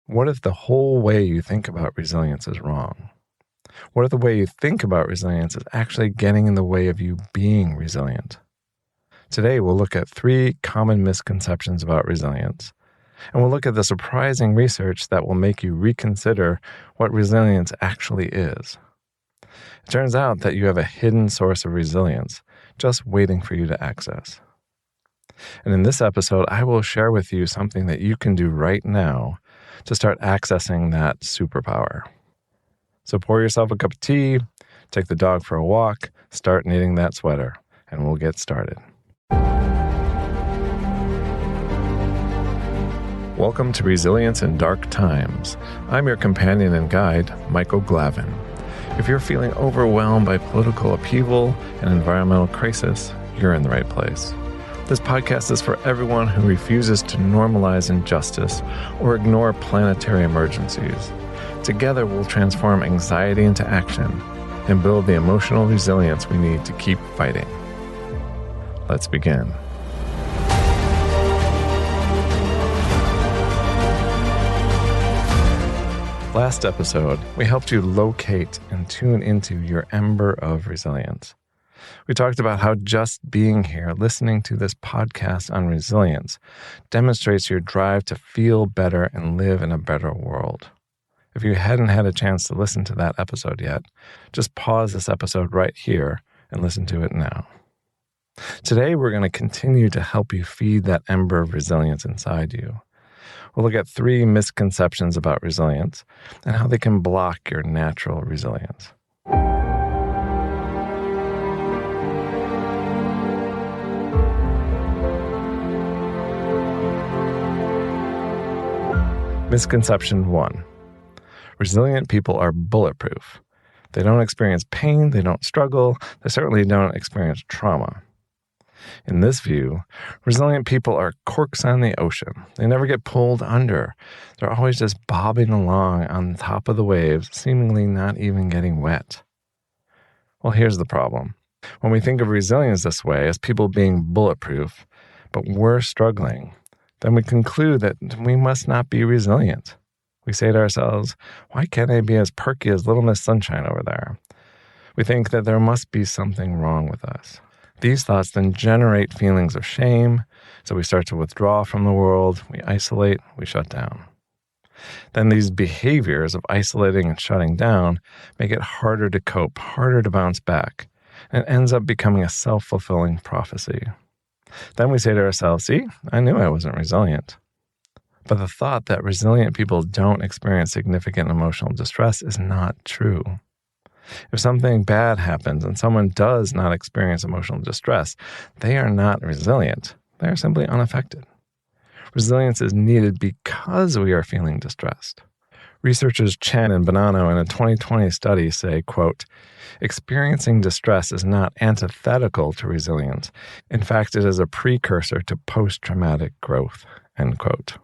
What if the whole way you think about resilience is wrong? What if the way you think about resilience is actually getting in the way of you being resilient? Today, we'll look at 3 common misconceptions about resilience, and we'll look at the surprising research that will make you reconsider what resilience actually is. It turns out that you have a hidden source of resilience just waiting for you to access. And in this episode, I will share with you something that you can do right now to start accessing that superpower. So pour yourself a cup of tea, take the dog for a walk, start knitting that sweater, and we'll get started. Welcome to Resilience in Dark Times. I'm your companion and guide, Michael Glavin. If you're feeling overwhelmed by political upheaval and environmental crisis, you're in the right place. This podcast is for everyone who refuses to normalize injustice or ignore planetary emergencies. Together, we'll transform anxiety into action and build the emotional resilience we need to keep fighting. Let's begin. Last episode, we helped you locate and tune into your ember of resilience. We talked about how just being here, listening to this podcast on resilience, demonstrates your drive to feel better and live in a better world. If you hadn't had a chance to listen to that episode yet, just pause this episode right here and listen to it now. Today, we're going to continue to help you feed that ember of resilience inside you. We'll look at 3 misconceptions about resilience and how they can block your natural resilience. Misconception 1. Resilient people are bulletproof. They don't experience pain, they don't struggle, they certainly don't experience trauma. In this view, resilient people are corks on the ocean. They never get pulled under. They're always just bobbing along on top of the waves, seemingly not even getting wet. Well, here's the problem. When we think of resilience this way, as people being bulletproof, but we're struggling, then we conclude that we must not be resilient. We say to ourselves, why can't I be as perky as Little Miss Sunshine over there? We think that there must be something wrong with us. These thoughts then generate feelings of shame, so we start to withdraw from the world, we isolate, we shut down. Then these behaviors of isolating and shutting down make it harder to cope, harder to bounce back, and it ends up becoming a self-fulfilling prophecy. Then we say to ourselves, see, I knew I wasn't resilient. But the thought that resilient people don't experience significant emotional distress is not true. If something bad happens and someone does not experience emotional distress, they are not resilient. They are simply unaffected. Resilience is needed because we are feeling distressed. Researchers Chen and Bonanno in a 2020 study say, quote, experiencing distress is not antithetical to resilience. In fact, it is a precursor to post-traumatic growth, end quote.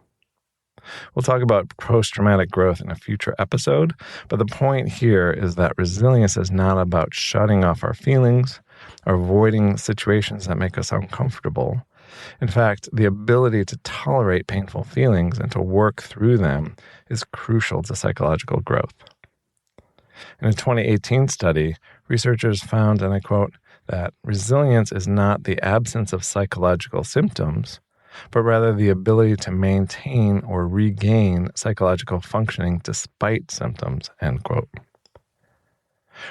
We'll talk about post-traumatic growth in a future episode, but the point here is that resilience is not about shutting off our feelings or avoiding situations that make us uncomfortable. In fact, the ability to tolerate painful feelings and to work through them is crucial to psychological growth. In a 2018 study, researchers found, and I quote, that resilience is not the absence of psychological symptoms, but rather the ability to maintain or regain psychological functioning despite symptoms, end quote.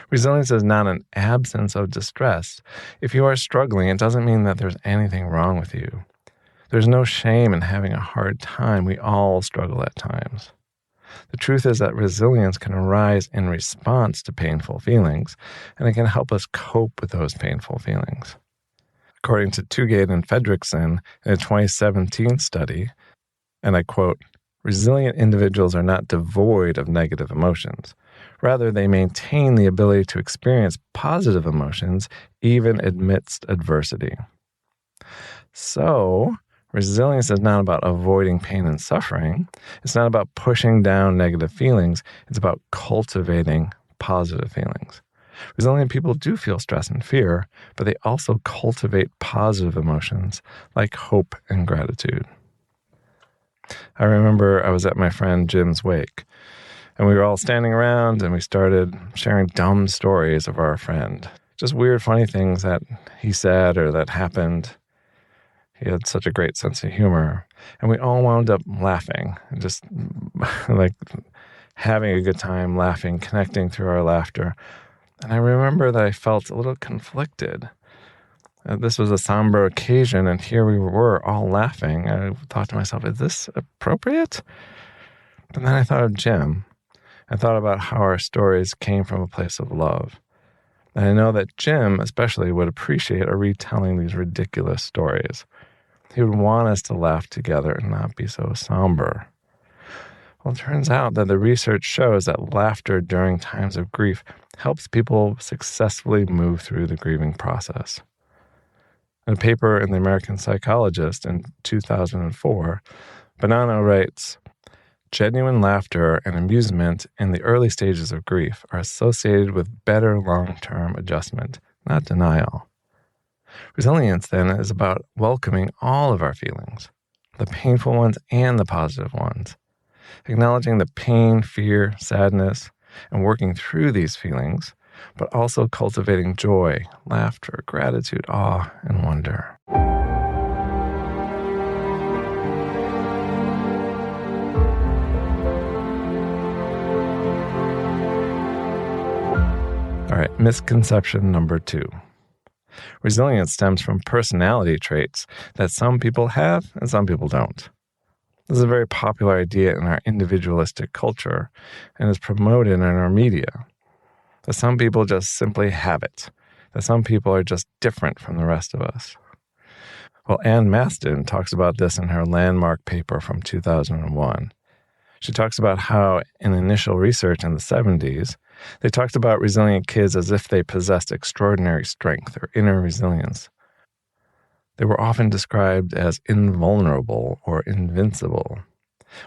Resilience is not an absence of distress. If you are struggling, it doesn't mean that there's anything wrong with you. There's no shame in having a hard time. We all struggle at times. The truth is that resilience can arise in response to painful feelings, and it can help us cope with those painful feelings. According to Tugate and Fredrickson in a 2017 study, and I quote, resilient individuals are not devoid of negative emotions. Rather, they maintain the ability to experience positive emotions even amidst adversity. So, resilience is not about avoiding pain and suffering. It's not about pushing down negative feelings. It's about cultivating positive feelings. Resilient people do feel stress and fear, but they also cultivate positive emotions like hope and gratitude. I remember I was at my friend Jim's wake, and we were all standing around and we started sharing dumb stories of our friend. Just weird, funny things that he said or that happened. He had such a great sense of humor. And we all wound up laughing, just like having a good time, laughing, connecting through our laughter. And I remember that I felt a little conflicted. This was a somber occasion, and here we were all laughing. I thought to myself, is this appropriate? But then I thought of Jim. I thought about how our stories came from a place of love. And I know that Jim especially would appreciate a retelling these ridiculous stories. He would want us to laugh together and not be so somber. Well, it turns out that the research shows that laughter during times of grief helps people successfully move through the grieving process. In a paper in the American Psychologist in 2004, Bonanno writes, genuine laughter and amusement in the early stages of grief are associated with better long-term adjustment, not denial. Resilience, then, is about welcoming all of our feelings, the painful ones and the positive ones, acknowledging the pain, fear, sadness, and working through these feelings, but also cultivating joy, laughter, gratitude, awe, and wonder. All right, misconception number 2. Resilience stems from personality traits that some people have and some people don't. This is a very popular idea in our individualistic culture and is promoted in our media. That some people just simply have it, that some people are just different from the rest of us. Well, Ann Maston talks about this in her landmark paper from 2001. She talks about how in initial research in the 70s, they talked about resilient kids as if they possessed extraordinary strength or inner resilience. They were often described as invulnerable or invincible.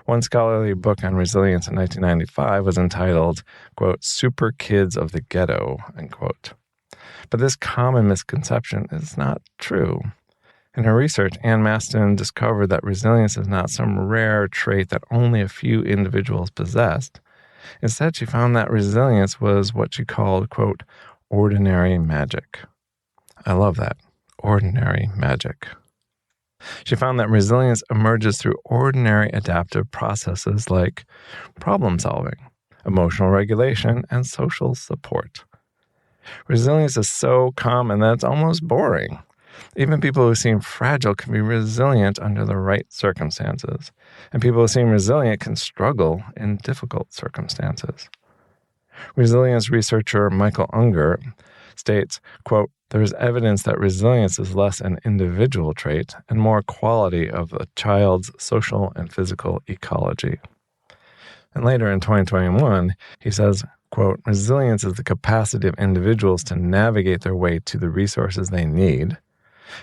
One scholarly book on resilience in 1995 was entitled, quote, Super Kids of the Ghetto, unquote. But this common misconception is not true. In her research, Ann Maston discovered that resilience is not some rare trait that only a few individuals possessed. Instead, she found that resilience was what she called, quote, ordinary magic. I love that. Ordinary magic. She found that resilience emerges through ordinary adaptive processes like problem solving, emotional regulation, and social support. Resilience is so common that it's almost boring. Even people who seem fragile can be resilient under the right circumstances, and people who seem resilient can struggle in difficult circumstances. Resilience researcher Michael Unger states, quote, there is evidence that resilience is less an individual trait and more a quality of a child's social and physical ecology. And later in 2021, he says, quote, resilience is the capacity of individuals to navigate their way to the resources they need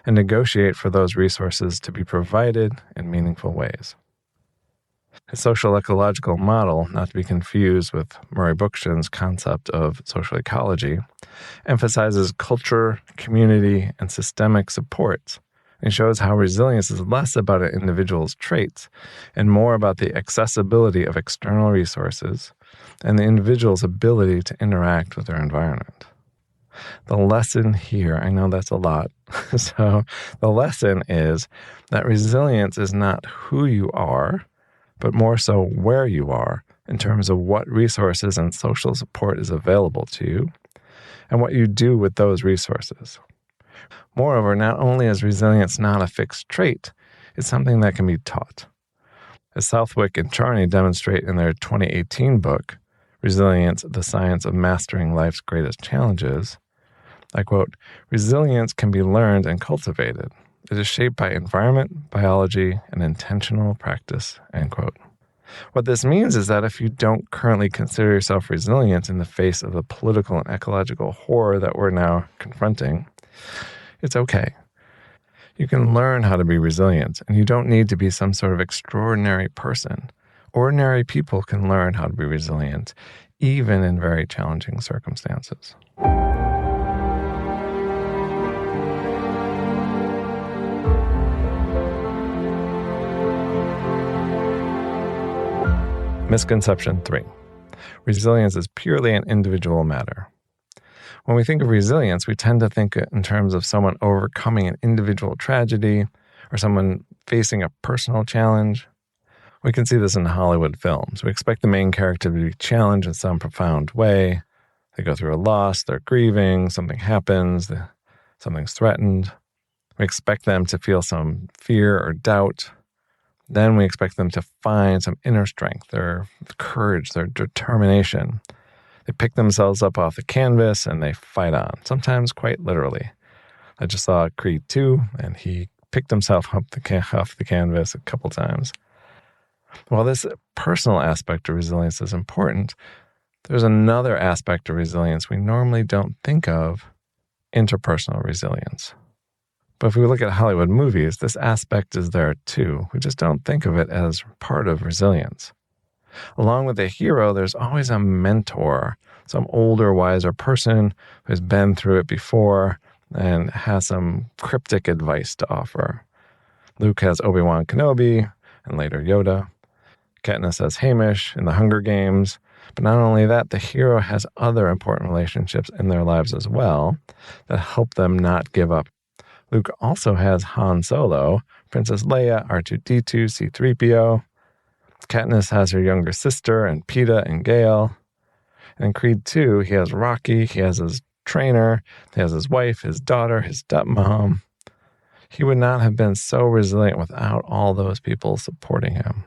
and negotiate for those resources to be provided in meaningful ways. His social ecological model, not to be confused with Murray Bookchin's concept of social ecology, emphasizes culture, community, and systemic supports, and shows how resilience is less about an individual's traits and more about the accessibility of external resources and the individual's ability to interact with their environment. The lesson here, I know that's a lot, so the lesson is that resilience is not who you are, but more so where you are in terms of what resources and social support is available to you and what you do with those resources. Moreover, not only is resilience not a fixed trait, it's something that can be taught. As Southwick and Charney demonstrate in their 2018 book, Resilience, the Science of Mastering Life's Greatest Challenges, I quote, resilience can be learned and cultivated. It is shaped by environment, biology, and intentional practice, end quote. What this means is that if you don't currently consider yourself resilient in the face of the political and ecological horror that we're now confronting, it's okay. You can learn how to be resilient, and you don't need to be some sort of extraordinary person. Ordinary people can learn how to be resilient, even in very challenging circumstances. Misconception 3. Resilience is purely an individual matter. When we think of resilience, we tend to think in terms of someone overcoming an individual tragedy or someone facing a personal challenge. We can see this in Hollywood films. We expect the main character to be challenged in some profound way. They go through a loss, they're grieving, something happens, something's threatened. We expect them to feel some fear or doubt. Then we expect them to find some inner strength, their courage, their determination. They pick themselves up off the canvas and they fight on, sometimes quite literally. I just saw Creed 2, and he picked himself up off the canvas a couple times. While this personal aspect of resilience is important, there's another aspect of resilience we normally don't think of: interpersonal resilience. But if we look at Hollywood movies, this aspect is there too. We just don't think of it as part of resilience. Along with the hero, there's always a mentor, some older, wiser person who's been through it before and has some cryptic advice to offer. Luke has Obi-Wan Kenobi and later Yoda. Katniss has Hamish in the Hunger Games. But not only that, the hero has other important relationships in their lives as well that help them not give up. Luke also has Han Solo, Princess Leia, R2-D2, C-3PO. Katniss has her younger sister and Peeta and Gale. And in Creed 2, he has Rocky, he has his trainer, he has his wife, his daughter, his stepmom. He would not have been so resilient without all those people supporting him.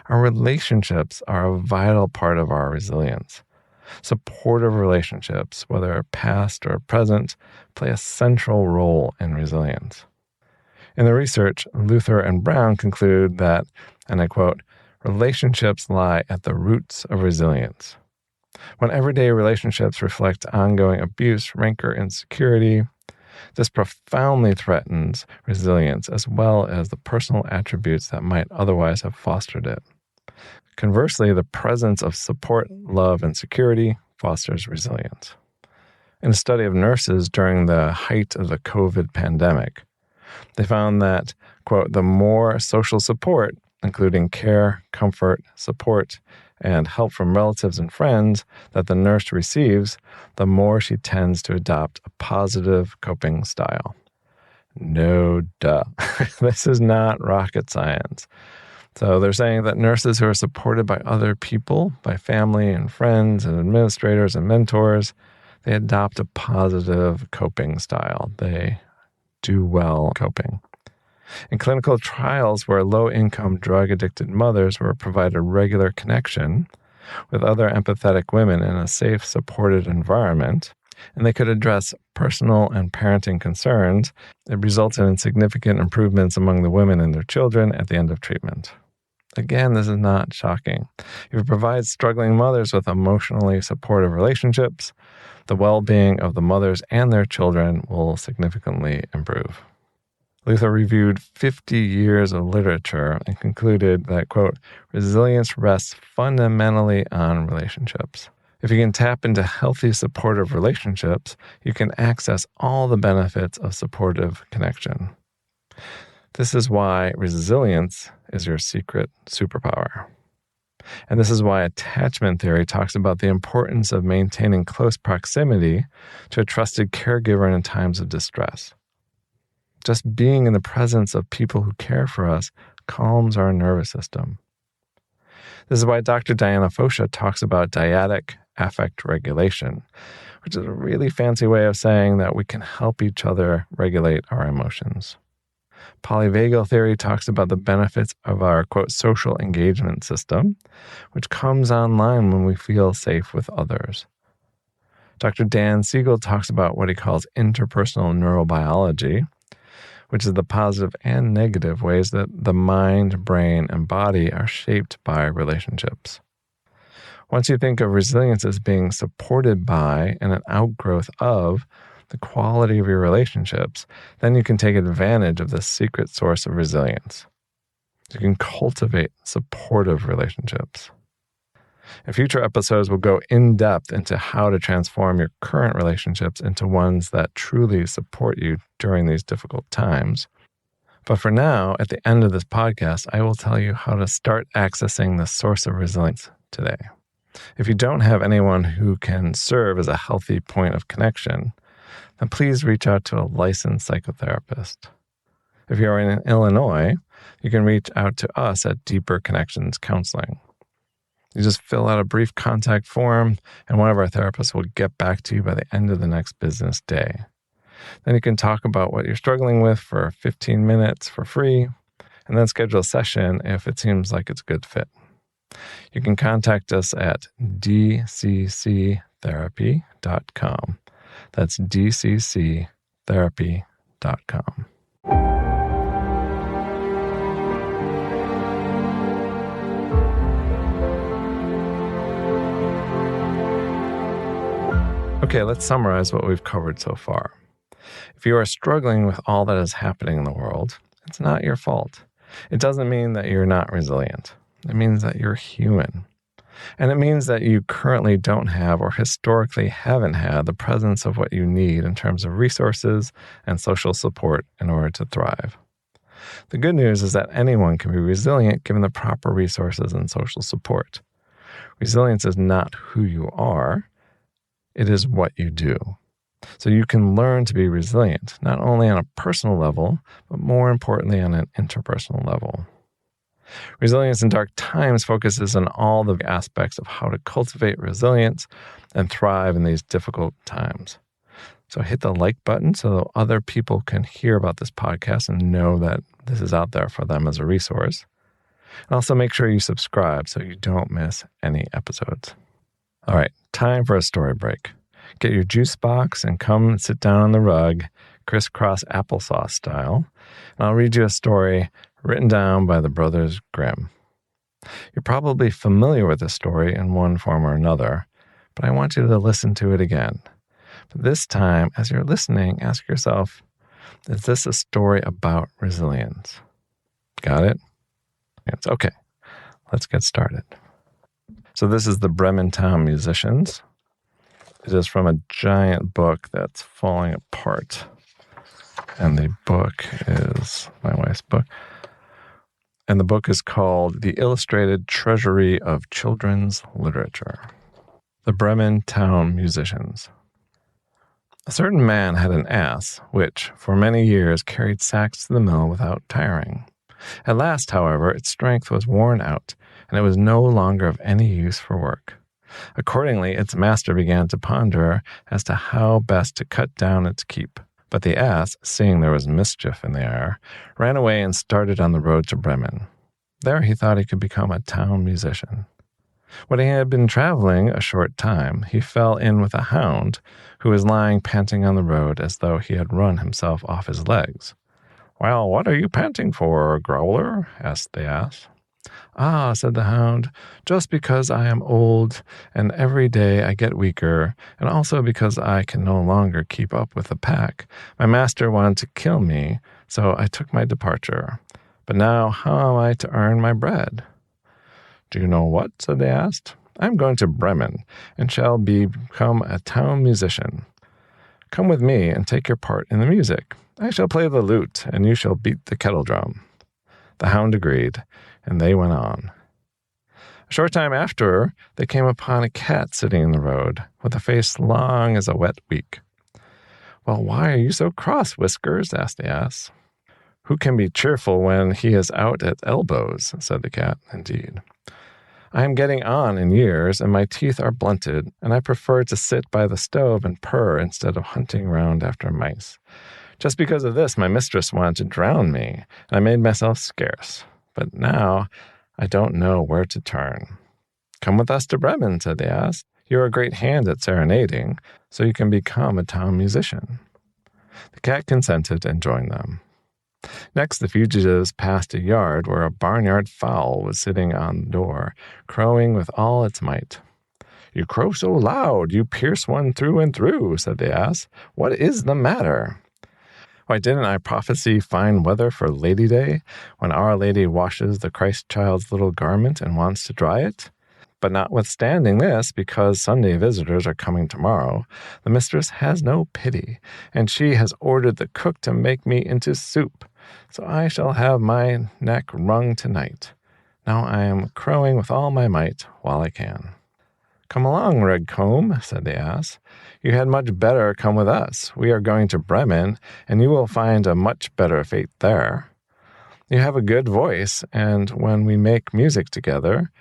Our relationships are a vital part of our resilience. Supportive relationships, whether past or present, play a central role in resilience. In the research, Luther and Brown conclude that, and I quote, "relationships lie at the roots of resilience. When everyday relationships reflect ongoing abuse, rancor, insecurity, this profoundly threatens resilience as well as the personal attributes that might otherwise have fostered it. Conversely, the presence of support, love, and security fosters resilience." In a study of nurses during the height of the COVID pandemic, they found that, quote, "the more social support, including care, comfort, support, and help from relatives and friends that the nurse receives, the more she tends to adopt a positive coping style." No duh. This is not rocket science. So they're saying that nurses who are supported by other people, by family and friends and administrators and mentors, they adopt a positive coping style. They do well coping. In clinical trials where low-income drug-addicted mothers were provided regular connection with other empathetic women in a safe, supported environment, and they could address personal and parenting concerns, it resulted in significant improvements among the women and their children at the end of treatment. Again, this is not shocking. If you provide struggling mothers with emotionally supportive relationships, the well-being of the mothers and their children will significantly improve. Luther reviewed 50 years of literature and concluded that, quote, "resilience rests fundamentally on relationships. If you can tap into healthy, supportive relationships, you can access all the benefits of supportive connection. This is why resilience is your secret superpower." And this is why attachment theory talks about the importance of maintaining close proximity to a trusted caregiver in times of distress. Just being in the presence of people who care for us calms our nervous system. This is why Dr. Diana Fosha talks about dyadic affect regulation, which is a really fancy way of saying that we can help each other regulate our emotions. Polyvagal theory talks about the benefits of our, quote, social engagement system, which comes online when we feel safe with others. Dr. Dan Siegel talks about what he calls interpersonal neurobiology, which is the positive and negative ways that the mind, brain, and body are shaped by relationships. Once you think of resilience as being supported by and an outgrowth of the quality of your relationships, then you can take advantage of this secret source of resilience. You can cultivate supportive relationships. In future episodes, we'll go in depth into how to transform your current relationships into ones that truly support you during these difficult times. But for now, at the end of this podcast, I will tell you how to start accessing the source of resilience today. If you don't have anyone who can serve as a healthy point of connection, then please reach out to a licensed psychotherapist. If you're in Illinois, you can reach out to us at Deeper Connections Counseling. You just fill out a brief contact form, and one of our therapists will get back to you by the end of the next business day. Then you can talk about what you're struggling with for 15 minutes for free, and then schedule a session if it seems like it's a good fit. You can contact us at dcctherapy.com. That's dcctherapy.com. Okay, let's summarize what we've covered so far. If you are struggling with all that is happening in the world, it's not your fault. It doesn't mean that you're not resilient. It means that you're human. And it means that you currently don't have or historically haven't had the presence of what you need in terms of resources and social support in order to thrive. The good news is that anyone can be resilient given the proper resources and social support. Resilience is not who you are. It is what you do. So you can learn to be resilient, not only on a personal level, but more importantly on an interpersonal level. Resilience in Dark Times focuses on all the aspects of how to cultivate resilience and thrive in these difficult times. So hit the like button so that other people can hear about this podcast and know that this is out there for them as a resource. And also make sure you subscribe so you don't miss any episodes. All right, time for a story break. Get your juice box and come and sit down on the rug, crisscross applesauce style, and I'll read you a story written down by the Brothers Grimm. You're probably familiar with this story in one form or another, but I want you to listen to it again. But this time, as you're listening, ask yourself, is this a story about resilience? Got it? It's okay. Let's get started. So this is the Bremen Town Musicians. It is from a giant book that's falling apart. And the book is my wife's book. And the book is called The Illustrated Treasury of Children's Literature. The Bremen Town Musicians. A certain man had an ass, which for many years carried sacks to the mill without tiring. At last, however, its strength was worn out, and it was no longer of any use for work. Accordingly, its master began to ponder as to how best to cut down its keep. But the ass, seeing there was mischief in the air, ran away and started on the road to Bremen. There he thought he could become a town musician. When he had been traveling a short time, he fell in with a hound who was lying panting on the road as though he had run himself off his legs. "Well, what are you panting for, growler?" asked the ass. "Ah," said the hound, "just because I am old, and every day I get weaker, and also because I can no longer keep up with the pack. My master wanted to kill me, so I took my departure. But now how am I to earn my bread?" "Do you know what?" said the ass. "I am going to Bremen, and shall become a town musician. Come with me and take your part in the music. I shall play the lute, and you shall beat the kettle drum." The hound agreed, and they went on. A short time after, they came upon a cat sitting in the road, with a face long as a wet week. "Well, why are you so cross, Whiskers?" asked the ass. "Who can be cheerful when he is out at elbows?" said the cat. "Indeed. I am getting on in years, and my teeth are blunted, and I prefer to sit by the stove and purr instead of hunting round after mice. Just because of this, my mistress wanted to drown me, and I made myself scarce. But now I don't know where to turn." "Come with us to Bremen," said the ass. "You're a great hand at serenading, so you can become a town musician." The cat consented and joined them. Next, the fugitives passed a yard where a barnyard fowl was sitting on the door, crowing with all its might. "You crow so loud, you pierce one through and through," said the ass. "What is the matter?" "Why, didn't I prophesy fine weather for Lady Day, when Our Lady washes the Christ child's little garment and wants to dry it? But notwithstanding this, because Sunday visitors are coming tomorrow, the mistress has no pity, and she has ordered the cook to make me into soup. So I shall have my neck wrung tonight. Now I am crowing with all my might while I can." "Come along, Redcomb," said the ass. "You had much better come with us. We are going to Bremen, and you will find a much better fate there. You have a good voice, and when we make music together,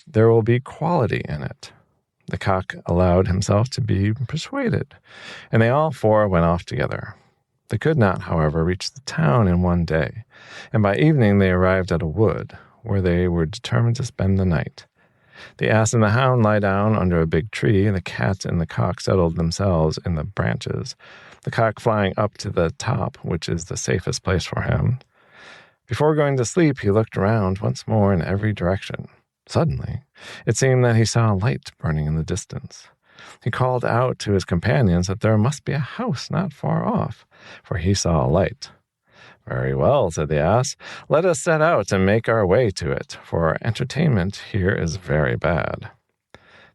there will be quality in it." The cock allowed himself to be persuaded, and they all four went off together. They could not, however, reach the town in one day, and by evening they arrived at a wood, where they were determined to spend the night. The ass and the hound lie down under a big tree, and the cat and the cock settled themselves in the branches, the cock flying up to the top, which is the safest place for him. Before going to sleep, he looked around once more in every direction. Suddenly, it seemed that he saw a light burning in the distance. He called out to his companions that there must be a house not far off, for he saw a light. "Very well," said the ass. "Let us set out and make our way to it, for our entertainment here is very bad."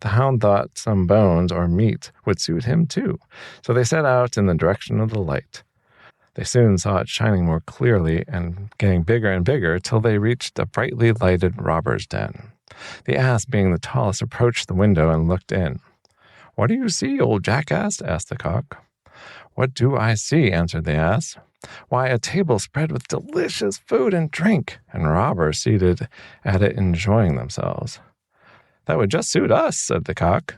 The hound thought some bones or meat would suit him too, so they set out in the direction of the light. They soon saw it shining more clearly and getting bigger and bigger till they reached a brightly lighted robber's den. The ass, being the tallest, approached the window and looked in. "What do you see, old jackass?" asked the cock. "What do I see?" answered the ass. "Why, a table spread with delicious food and drink, and robbers seated at it enjoying themselves." "That would just suit us," said the cock.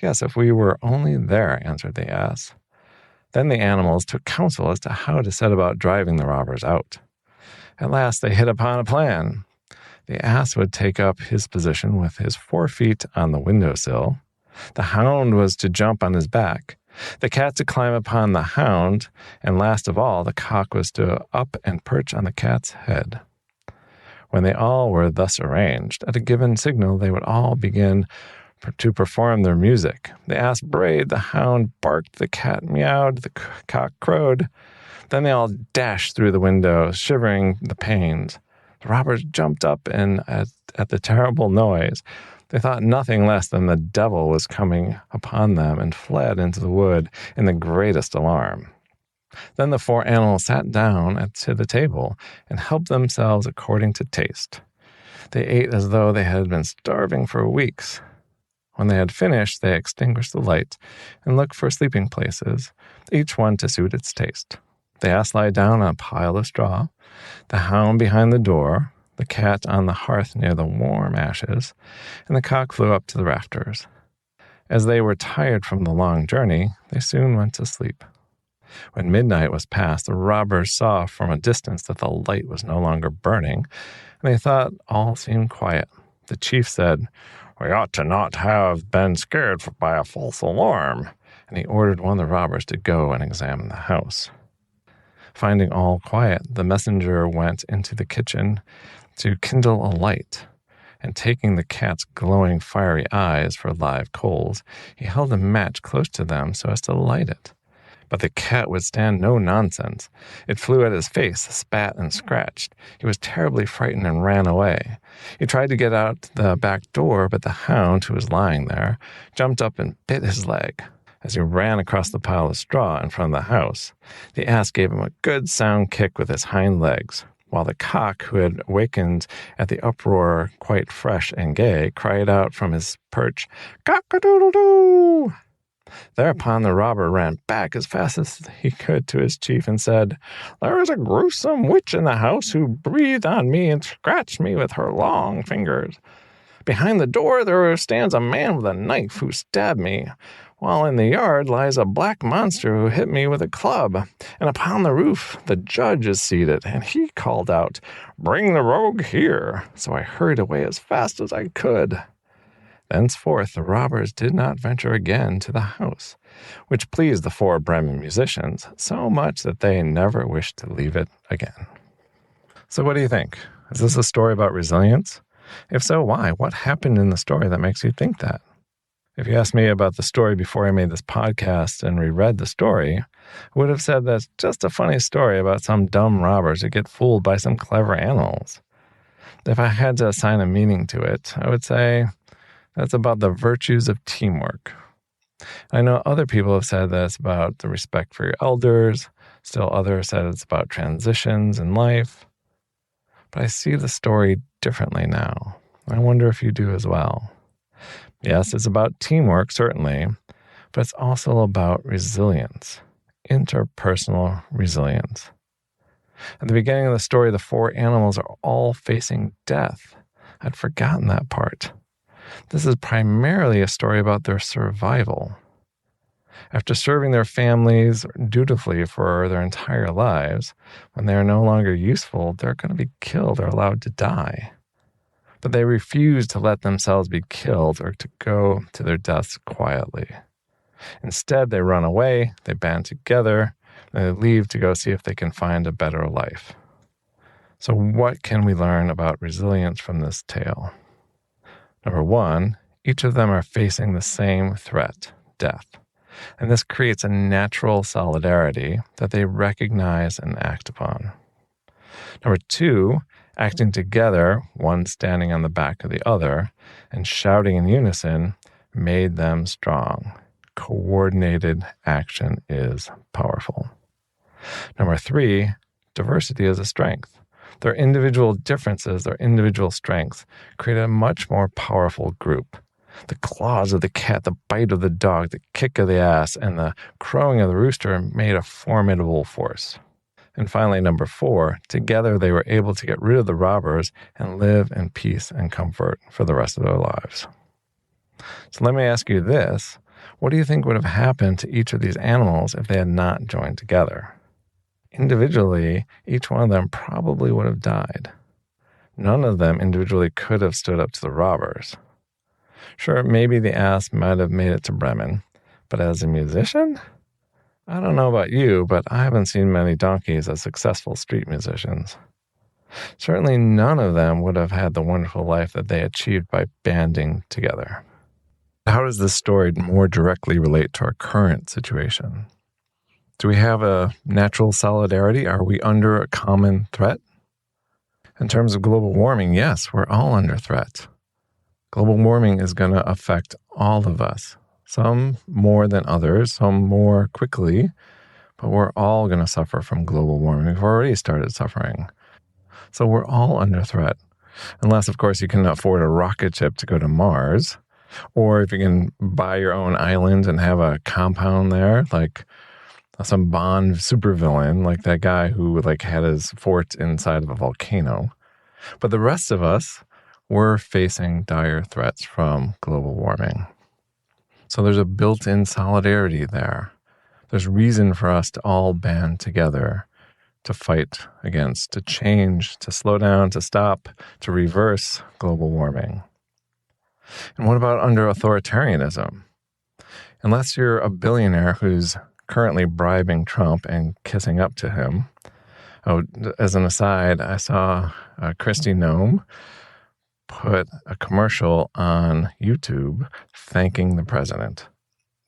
"Yes, if we were only there," answered the ass. Then the animals took counsel as to how to set about driving the robbers out. At last they hit upon a plan. The ass would take up his position with his 4 feet on the windowsill. The hound was to jump on his back, the cat to climb upon the hound, and last of all, the cock was to up and perch on the cat's head. When they all were thus arranged, at a given signal they would all begin to perform their music. The ass brayed, the hound barked, the cat meowed, the cock crowed. Then they all dashed through the window, shivering the panes. The robbers jumped up, and at the terrible noise, they thought nothing less than the devil was coming upon them, and fled into the wood in the greatest alarm. Then the 4 animals sat down to the table and helped themselves according to taste. They ate as though they had been starving for weeks. When they had finished, they extinguished the light and looked for sleeping places, each one to suit its taste. The ass lay down on a pile of straw, the hound behind the door, the cat on the hearth near the warm ashes, and the cock flew up to the rafters. As they were tired from the long journey, they soon went to sleep. When midnight was past, the robbers saw from a distance that the light was no longer burning, and they thought all seemed quiet. The chief said, "We ought to not have been scared by a false alarm," and he ordered one of the robbers to go and examine the house. Finding all quiet, the messenger went into the kitchen to kindle a light, and taking the cat's glowing fiery eyes for live coals, he held a match close to them so as to light it. But the cat would stand no nonsense. It flew at his face, spat, and scratched. He was terribly frightened and ran away. He tried to get out the back door, but the hound, who was lying there, jumped up and bit his leg. As he ran across the pile of straw in front of the house, the ass gave him a good sound kick with his hind legs, while the cock, who had awakened at the uproar quite fresh and gay, cried out from his perch, "Cock-a-doodle-doo!" Thereupon the robber ran back as fast as he could to his chief and said, "There is a gruesome witch in the house who breathed on me and scratched me with her long fingers. Behind the door there stands a man with a knife who stabbed me, while in the yard lies a black monster who hit me with a club. And upon the roof the judge is seated, and he called out, 'Bring the rogue here.' So I hurried away as fast as I could." Thenceforth the robbers did not venture again to the house, which pleased the 4 Bremen musicians so much that they never wished to leave it again. So what do you think? Is this a story about resilience? If so, why? What happened in the story that makes you think that? If you asked me about the story before I made this podcast and reread the story, I would have said that's just a funny story about some dumb robbers who get fooled by some clever animals. If I had to assign a meaning to it, I would say That's about the virtues of teamwork. I know other people have said that it's about the respect for your elders. Still others said it's about transitions in life. But I see the story differently now. I wonder if you do as well. Yes, it's about teamwork, certainly, but it's also about resilience, interpersonal resilience. At the beginning of the story, the 4 animals are all facing death. I'd forgotten that part. This is primarily a story about their survival. After serving their families dutifully for their entire lives, when they are no longer useful, they're going to be killed or allowed to die. But they refuse to let themselves be killed or to go to their deaths quietly. Instead, they run away, they band together, and they leave to go see if they can find a better life. So what can we learn about resilience from this tale? Number 1, each of them are facing the same threat, death. And this creates a natural solidarity that they recognize and act upon. Number 2, acting together, one standing on the back of the other, and shouting in unison made them strong. Coordinated action is powerful. Number 3, diversity is a strength. Their individual differences, their individual strengths, create a much more powerful group. The claws of the cat, the bite of the dog, the kick of the ass, and the crowing of the rooster made a formidable force. And finally, number 4, together they were able to get rid of the robbers and live in peace and comfort for the rest of their lives. So let me ask you this. What do you think would have happened to each of these animals if they had not joined together? Individually, each one of them probably would have died. None of them individually could have stood up to the robbers. Sure, maybe the ass might have made it to Bremen, but as a musician? I don't know about you, but I haven't seen many donkeys as successful street musicians. Certainly none of them would have had the wonderful life that they achieved by banding together. How does this story more directly relate to our current situation? Do we have a natural solidarity? Are we under a common threat? In terms of global warming, yes, we're all under threat. Global warming is going to affect all of us, some more than others, some more quickly, but we're all going to suffer from global warming. We've already started suffering. So we're all under threat, unless, of course, you can afford a rocket ship to go to Mars, or if you can buy your own island and have a compound there, like some Bond supervillain, like that guy who had his fort inside of a volcano. But the rest of us, we're facing dire threats from global warming. So there's a built-in solidarity there. There's reason for us to all band together to fight against, to change, to slow down, to stop, to reverse global warming. And what about under authoritarianism? Unless you're a billionaire who's currently bribing Trump and kissing up to him. Oh, as an aside, I saw Kristi Noem put a commercial on YouTube thanking the president.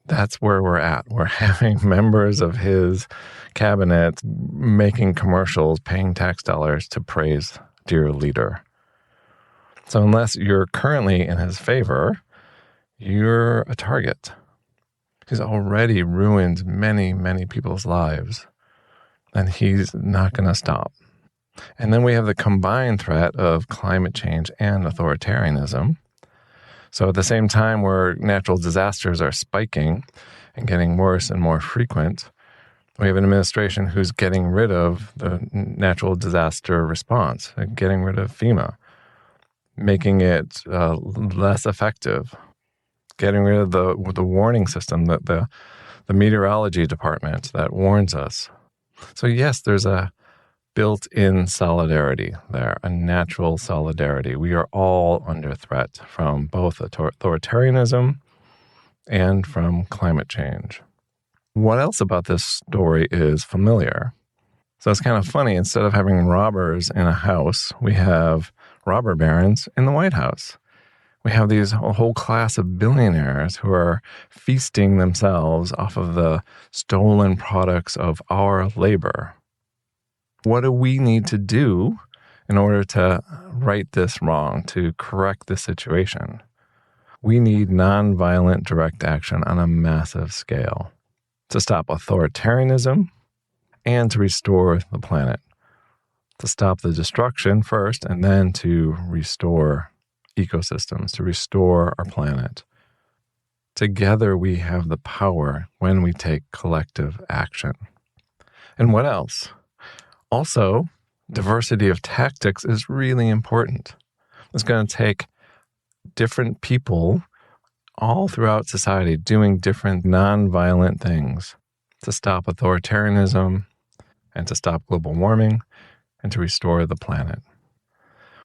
That's where we're at. We're having members of his cabinet making commercials, paying tax dollars to praise dear leader. So unless you're currently in his favor, you're a target. He's already ruined many, many people's lives, and he's not going to stop. And then we have the combined threat of climate change and authoritarianism. So at the same time where natural disasters are spiking and getting worse and more frequent, we have an administration who's getting rid of the natural disaster response, getting rid of FEMA, making it less effective, getting rid of the warning system, that the meteorology department that warns us. So yes, there's a built-in solidarity there, a natural solidarity. We are all under threat from both authoritarianism and from climate change. What else about this story is familiar? So it's kind of funny. Instead of having robbers in a house, we have robber barons in the White House. We have a whole class of billionaires who are feasting themselves off of the stolen products of our labor. What do we need to do in order to right this wrong, to correct this situation? We need nonviolent direct action on a massive scale to stop authoritarianism and to restore the planet. To stop the destruction first, and then to restore ecosystems, to restore our planet. Together, we have the power when we take collective action. And what else? Also, diversity of tactics is really important. It's going to take different people all throughout society doing different nonviolent things to stop authoritarianism and to stop global warming and to restore the planet.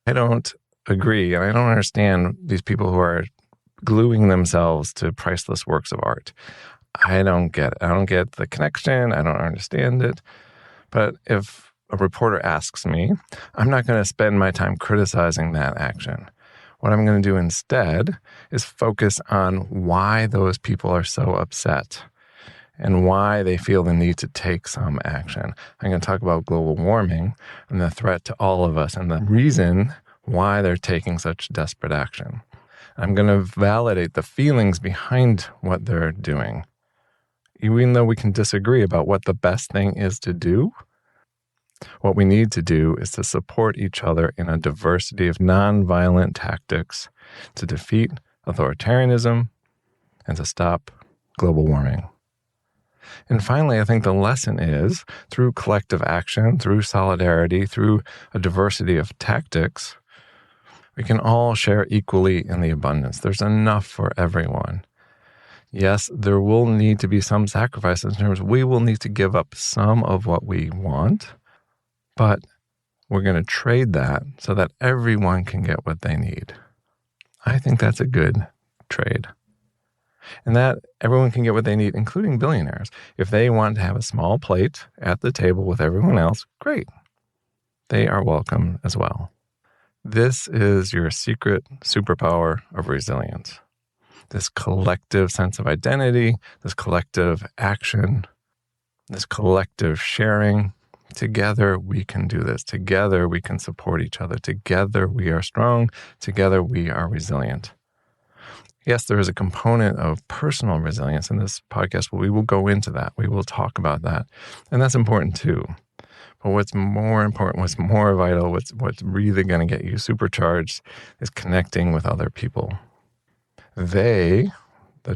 I don't agree, and I don't understand these people who are gluing themselves to priceless works of art. I don't get it. I don't get the connection. I don't understand it. But if a reporter asks me, I'm not going to spend my time criticizing that action. What I'm going to do instead is focus on why those people are so upset and why they feel the need to take some action. I'm going to talk about global warming and the threat to all of us and the reason why they're taking such desperate action. I'm going to validate the feelings behind what they're doing. Even though we can disagree about what the best thing is to do, what we need to do is to support each other in a diversity of nonviolent tactics to defeat authoritarianism and to stop global warming. And finally, I think the lesson is through collective action, through solidarity, through a diversity of tactics, we can all share equally in the abundance. There's enough for everyone. Yes, there will need to be some sacrifices in terms of we will need to give up some of what we want, but we're going to trade that so that everyone can get what they need. I think that's a good trade. And that everyone can get what they need, including billionaires. If they want to have a small plate at the table with everyone else, great. They are welcome as well. This is your secret superpower of resilience. This collective sense of identity, this collective action, this collective sharing. Together we can do this. Together we can support each other. Together we are strong. Together we are resilient. Yes, there is a component of personal resilience in this podcast, but we will go into that. We will talk about that. And that's important too. But what's more important, what's more vital, what's really going to get you supercharged is connecting with other people. The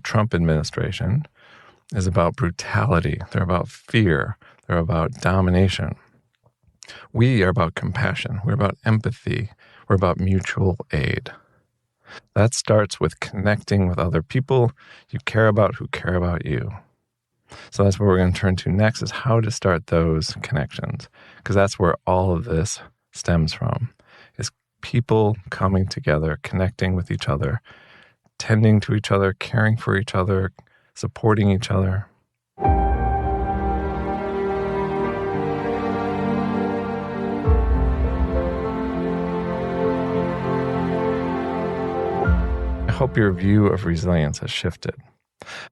Trump administration, is about brutality. They're about fear. They're about domination. We are about compassion. We're about empathy. We're about mutual aid. That starts with connecting with other people you care about who care about you. So that's what we're going to turn to next, is how to start those connections, because that's where all of this stems from, is people coming together, connecting with each other, tending to each other, caring for each other, supporting each other. I hope your view of resilience has shifted.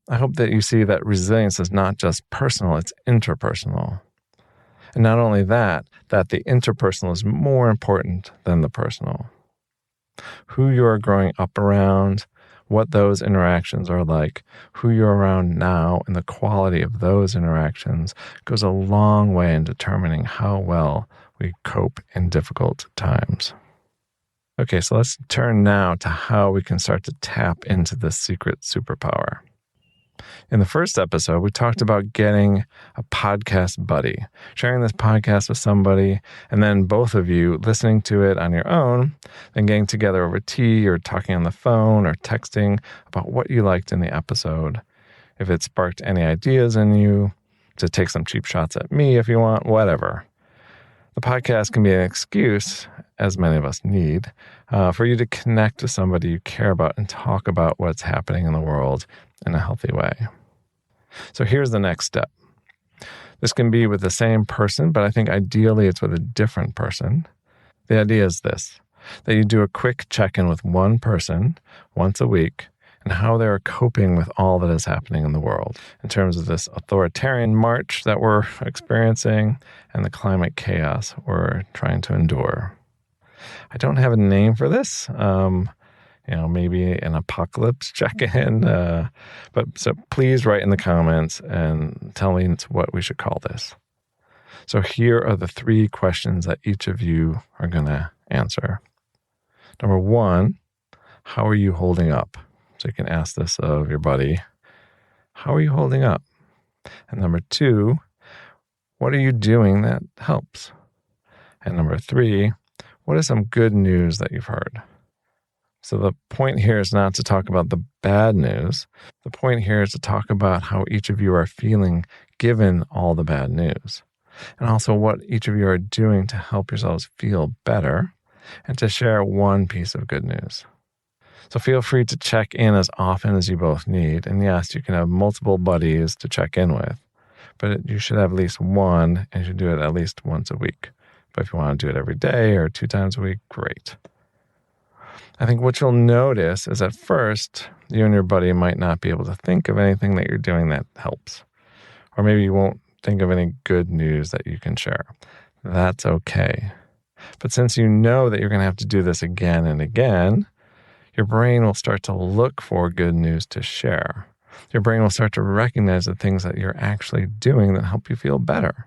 I hope that you see that resilience is not just personal, it's interpersonal. And not only that the interpersonal is more important than the personal. Who you are growing up around, what those interactions are like, who you're around now, and the quality of those interactions goes a long way in determining how well we cope in difficult times. Okay, so let's turn now to how we can start to tap into this secret superpower. In the first episode, we talked about getting a podcast buddy, sharing this podcast with somebody, and then both of you listening to it on your own, then getting together over tea or talking on the phone or texting about what you liked in the episode. If it sparked any ideas in you, to take some cheap shots at me if you want, whatever. The podcast can be an excuse, as many of us need, for you to connect with somebody you care about and talk about what's happening in the world in a healthy way. So here's the next step. This can be with the same person, but I think ideally it's with a different person. The idea is this, that you do a quick check-in with one person once a week and how they're coping with all that is happening in the world in terms of this authoritarian march that we're experiencing and the climate chaos we're trying to endure. I don't have a name for this. maybe an apocalypse check-in. So please write in the comments and tell me what we should call this. So here are the 3 questions that each of you are going to answer. Number 1, how are you holding up? So you can ask this of your buddy. How are you holding up? And number 2, what are you doing that helps? And number 3, what is some good news that you've heard? So the point here is not to talk about the bad news. The point here is to talk about how each of you are feeling given all the bad news, and also what each of you are doing to help yourselves feel better and to share one piece of good news. So feel free to check in as often as you both need. And yes, you can have multiple buddies to check in with, but you should have at least one, and you should do it at least once a week. But if you want to do it every day or 2 times a week, great. I think what you'll notice is at first, you and your buddy might not be able to think of anything that you're doing that helps. Or maybe you won't think of any good news that you can share. That's okay. But since you know that you're going to have to do this again and again, your brain will start to look for good news to share. Your brain will start to recognize the things that you're actually doing that help you feel better.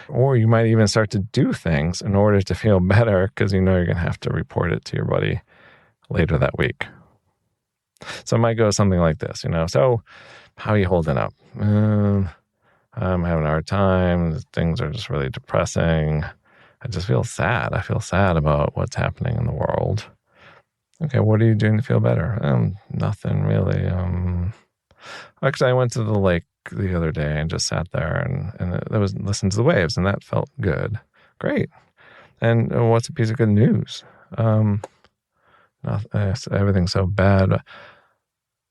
Or you might even start to do things in order to feel better because you know you're going to have to report it to your buddy later that week. So it might go something like this, So how are you holding up? I'm having a hard time. Things are just really depressing. I just feel sad. I feel sad about what's happening in the world. Okay, what are you doing to feel better? Nothing really. Actually, I went to the lake the other day and just sat there and I was listening to the waves, and that felt good. Great. And what's a piece of good news? Everything's so bad.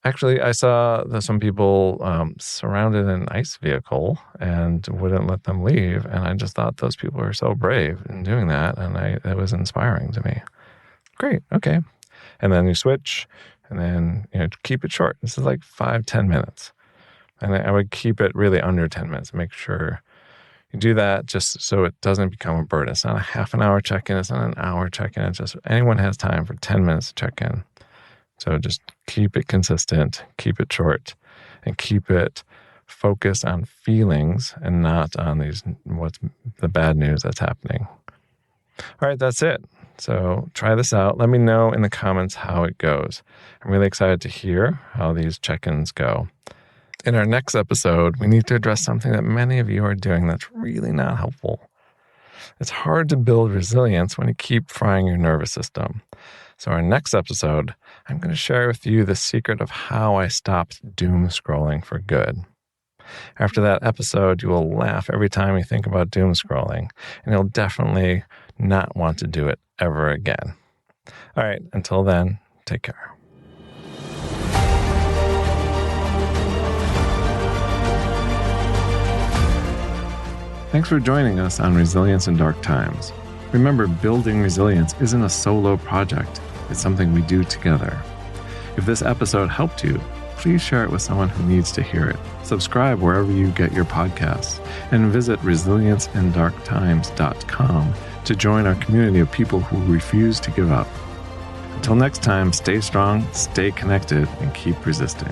Actually, I saw that some people surrounded an ice vehicle and wouldn't let them leave, and I just thought those people were so brave in doing that, and it was inspiring to me. Great. Okay. And then you switch, and then keep it short. This is like 5-10 minutes. And I would keep it really under 10 minutes. Make sure you do that just so it doesn't become a burden. It's not a half an hour check-in. It's not an hour check-in. It's just anyone has time for 10 minutes to check in. So just keep it consistent, keep it short, and keep it focused on feelings and not on what's the bad news that's happening. All right, that's it. So try this out. Let me know in the comments how it goes. I'm really excited to hear how these check-ins go. In our next episode, we need to address something that many of you are doing that's really not helpful. It's hard to build resilience when you keep frying your nervous system. So our next episode, I'm going to share with you the secret of how I stopped doom scrolling for good. After that episode, you will laugh every time you think about doom scrolling, and you'll definitely not want to do it ever again. All right, until then, take care. Thanks for joining us on Resilience in Dark Times. Remember, building resilience isn't a solo project. It's something we do together. If this episode helped you, please share it with someone who needs to hear it. Subscribe wherever you get your podcasts, and visit resiliencindarktimes.com to join our community of people who refuse to give up. Until next time, stay strong, stay connected, and keep resisting.